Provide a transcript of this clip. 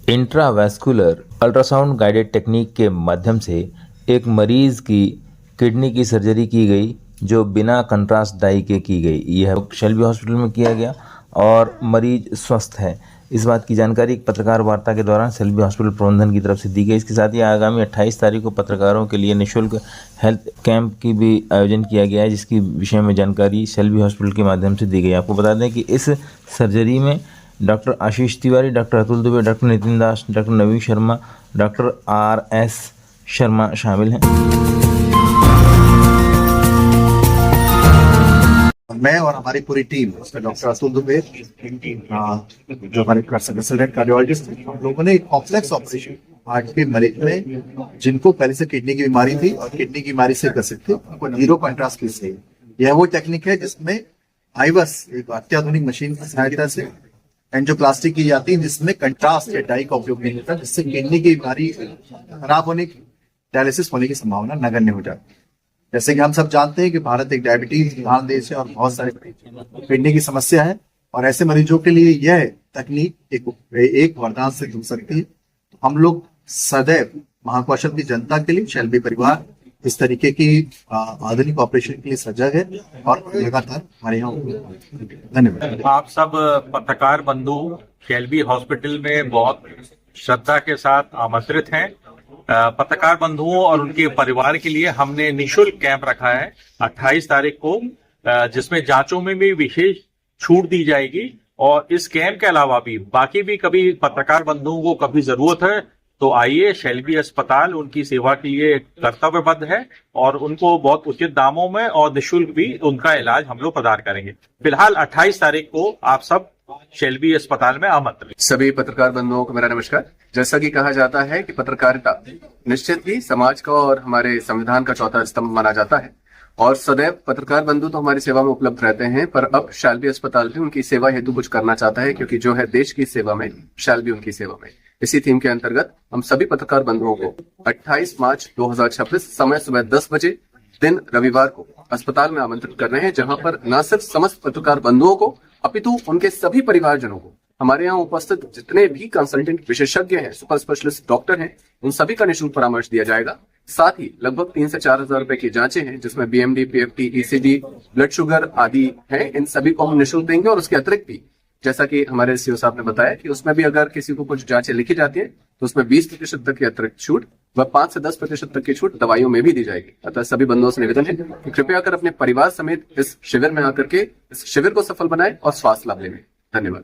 Intravascular ultrasound guided technique के माध्यम से एक मरीज की किडनी की सर्जरी की गई जो बिना कंट्रास्ट डाई के की गई। यह शेल्बी हॉस्पिटल में किया गया और मरीज स्वस्थ है। इस बात की जानकारी एक पत्रकार वार्ता के दौरान शेल्बी हॉस्पिटल प्रबंधन की तरफ से दी गई। इसके साथ ही आगामी 28 तारीख को पत्रकारों के लिए निःशुल्क हेल्थ कैंप की भी आयोजन किया गया है, जिसकी विषय में जानकारी शेल्बी हॉस्पिटल के माध्यम से दी गई। आपको बता दें कि इस सर्जरी में डॉक्टर आशीष तिवारी, डॉक्टर अतुल दुबे, डॉक्टर नितिन दास, डॉक्टर नवीन शर्मा, डॉक्टर RS शर्मा शामिल हैं। मैं और हमारी पूरी टीम, डॉक्टर अतुल दुबे जो हमारे कंसल्टेंट कार्डियोलॉजिस्ट, हम लोगों ने एक कॉम्प्लेक्स ऑपरेशन हार्ट के मरीज में जिनको पहले से किडनी की बीमारी थी और किडनी की बीमारी से ग्रसित थे, उनको जीरो कंट्रास्ट की से यह वो टेक्निक है जिसमें आईवस एक अत्याधुनिक मशीन की सहायता से एंजियोप्लास्टी की जाती है, जिसमें कंट्रास्ट या डाई का उपयोग नहीं होता, जिससे किडनी की बीमारी खराब होने की, डायलिसिस होने की संभावना नगण्य हो जाती है। जैसे कि हम सब जानते हैं कि भारत एक डायबिटीज प्रधान देश है और बहुत सारे किडनी की समस्या है, और ऐसे मरीजों के लिए यह तकनीक एक वरदान सिद्ध हो सकती है। तो हम लोग सदैव महाकौशल की जनता के लिए, शेल्बी परिवार इस तरीके की आधुनिक ऑपरेशन के लिए सजग है और लगातार हमारे यहाँ। धन्यवाद। आप सब पत्रकार बंधु शेल्बी हॉस्पिटल में बहुत श्रद्धा के साथ आमंत्रित हैं। पत्रकार बंधुओं और उनके परिवार के लिए हमने निःशुल्क कैंप रखा है 28 तारीख को, जिसमें जांचों में भी विशेष छूट दी जाएगी। और इस कैंप के अलावा भी बाकी भी कभी पत्रकार बंधुओं को कभी जरूरत है तो आइए, शेल्बी अस्पताल उनकी सेवा के लिए कर्तव्यबद्ध है और उनको बहुत उचित दामों में और निःशुल्क भी उनका इलाज हम लोग प्रदान करेंगे। फिलहाल 28 तारीख को आप सब शेल्बी अस्पताल में आमंत्रित। सभी पत्रकार बंधुओं को मेरा नमस्कार। जैसा कि कहा जाता है कि पत्रकारिता निश्चित ही समाज का और हमारे संविधान का चौथा स्तंभ माना जाता है और सदैव पत्रकार बंधु तो हमारी सेवा में उपलब्ध रहते हैं, पर अब शेल्बी अस्पताल भी उनकी सेवा हेतु कुछ करना चाहता है, क्योंकि जो है देश की सेवा में, शेल्बी उनकी सेवा में। इसी थीम के अंतर्गत हम सभी पत्रकार बंधुओं को 28 मार्च 2026 समय सुबह 10 बजे दिन रविवार को अस्पताल में आमंत्रित कर रहे हैं, जहां पर न सिर्फ समस्त पत्रकार बंधुओं को अपितु उनके सभी परिवारजनों को, हमारे यहाँ उपस्थित जितने भी कंसल्टेंट विशेषज्ञ हैं, सुपर स्पेशलिस्ट डॉक्टर हैं, उन सभी का निःशुल्क परामर्श दिया जाएगा। साथ ही लगभग 3 से 4 हजार रुपए की जांचें हैं, जिसमें BMD, PFT, ECG, blood sugar आदि हैं। इन सभी को हम निःशुल्क देंगे और उसके अतिरिक्त भी, जैसा कि हमारे CEO साहब ने बताया, कि उसमें भी अगर किसी को कुछ जांचें लिखी जाती हैं तो उसमें 20% तक की अतिरिक्त छूट व 5 से 10% तक की छूट दवाइयों में भी दी जाएगी। अतः सभी बंधुओं से निवेदन है कि कृपया कर अपने परिवार समेत इस शिविर में आकर के इस शिविर को सफल बनाएं और स्वास्थ्य लाभ लें। धन्यवाद।